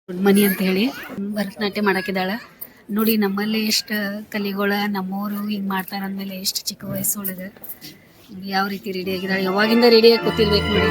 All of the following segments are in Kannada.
ಮನಿ ಅಂತ ಹೇಳಿ ಭರತನಾಟ್ಯ ಮಾಡಾಕಿದ್ದಾಳ ನೋಡಿ. ನಮ್ಮಲ್ಲಿ ಎಷ್ಟು ಕಲಿಗಳ ನಮ್ಮವರು ಹಿಂಗೆ ಮಾಡ್ತಾರ ಅಂದಮೇಲೆ ಎಷ್ಟು ಚಿಕ್ಕ ವಯಸ್ಸೊಳಗೆ ಯಾವ ರೀತಿ ರೆಡಿ ಆಗಿದ್ದಾಳೆ. ಯಾವಾಗಿಂದ ರೆಡಿ ಆಗಿ ಕೂತಿರ್ಬೇಕು ನೋಡಿ.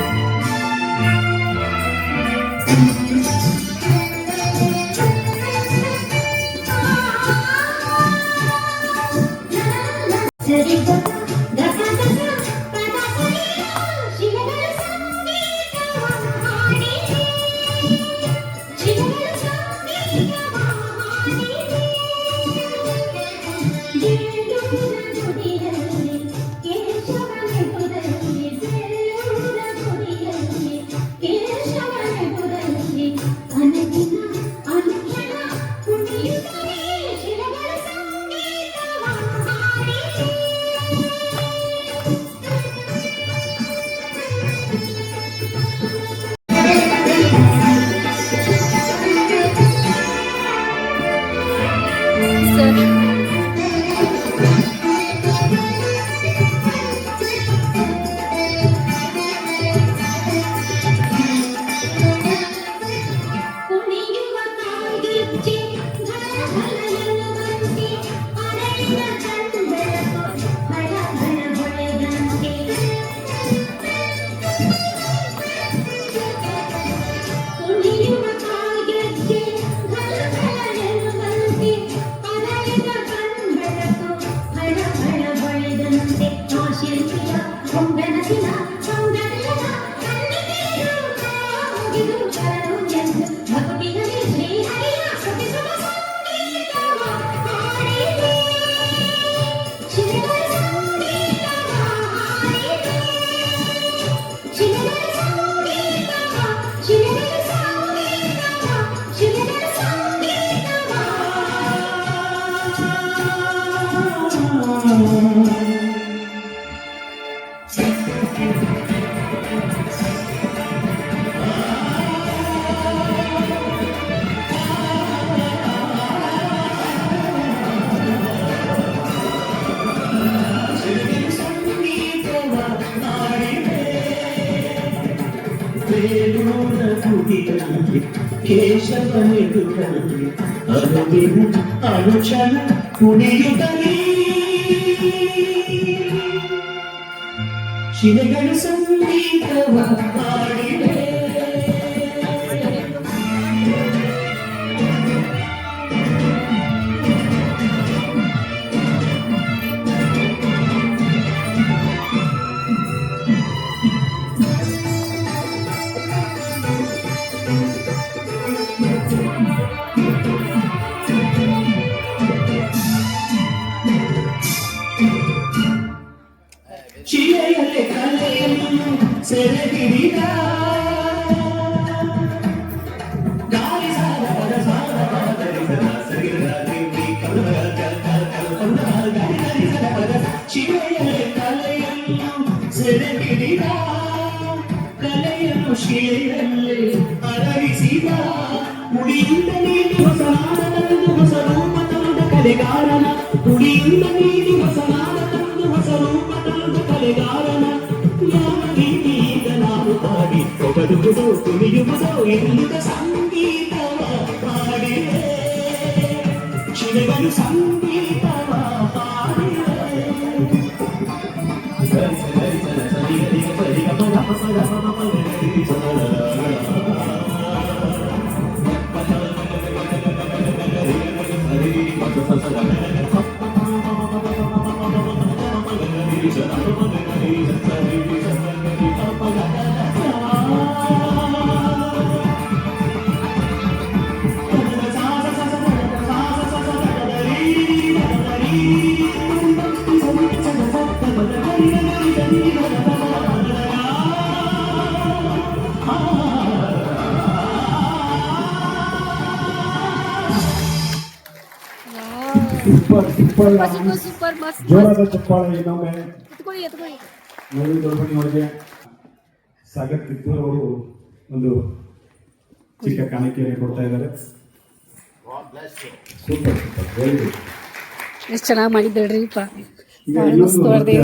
ಕೇಶವನೆದುರಲ್ಲಿ ಅನುದಿನ ಅನುಕ್ಷಣ ಕುಣಿಯುತ್ತಲೇ ಶಿಲೆಗಳು ಸಂಗೀತವ ಹಾಡಿವೆ. ಶಿಲೆಯಲ್ಲೇ ಕಲೆಯನ್ನು ಸೆರೆಹಿಡಿದ ಗಾಳಿ ಸಾಲ ಪದ ಸಾಲ ಶಿಲೆಯಲ್ಲೇ ಕಲೆಯನ್ನು ಸೆರೆಹಿಡಿದ ಕಲೆಯನ್ನು ಶಿಲೆಯಲ್ಲೇ ಅರಳಿಸಿದ ಮುಡಿಯಿಂದ ನೀಡಿ ಹೊಸ ನಾದ ತಂದು ಹೊಸ ರೂಪ ತಂದ ಕಲೆಗಾರನ ಮುಡಿಯಿಂದ ನೀಡಿ ಹೊಸ ನಾದ ತಂದು ಹೊಸ ರೂಪ ತಂದು ಕಲೆಗಾರನ ಯಾವ ರೀತಿಯಿಂದ ನಾವು ಹಾಡಿ ಹೊಗಡುವುದೋ ಕುಣಿಯುವುದೋ ಎನ್ನುವುದ ಸಂಗೀತವ ಹಾಡಿವೆ. ಶಿಲೆಗಳು ಸಂಗೀತವ ಹಾಡಿವೆ. ಸೂಪರ್ ಮಸ್ತ್. ಜೋರಾದ ಚಪ್ಪಾಳೆ ಇನ್ನೊಮ್ಮೆ ಎತ್ಕೊಳ್ಳಿ. ನೋಡಿ ದೊಡ್ಡಮನಿಯವರಿಗೆ ಸಾಗರ್ ಕಿತ್ತೂರ್ ಅವರು ಒಂದು ಚಿಕ್ಕ ಕಾಣಿಕೆಯನ್ನು ಕೊಡ್ತಾ ಇದ್ದಾರೆ. Super very good. ಎಷ್ಟು ಚೆನ್ನಾಗಿ ಮಾಡಿದ್ದಳ್ರಿ. ಈಗ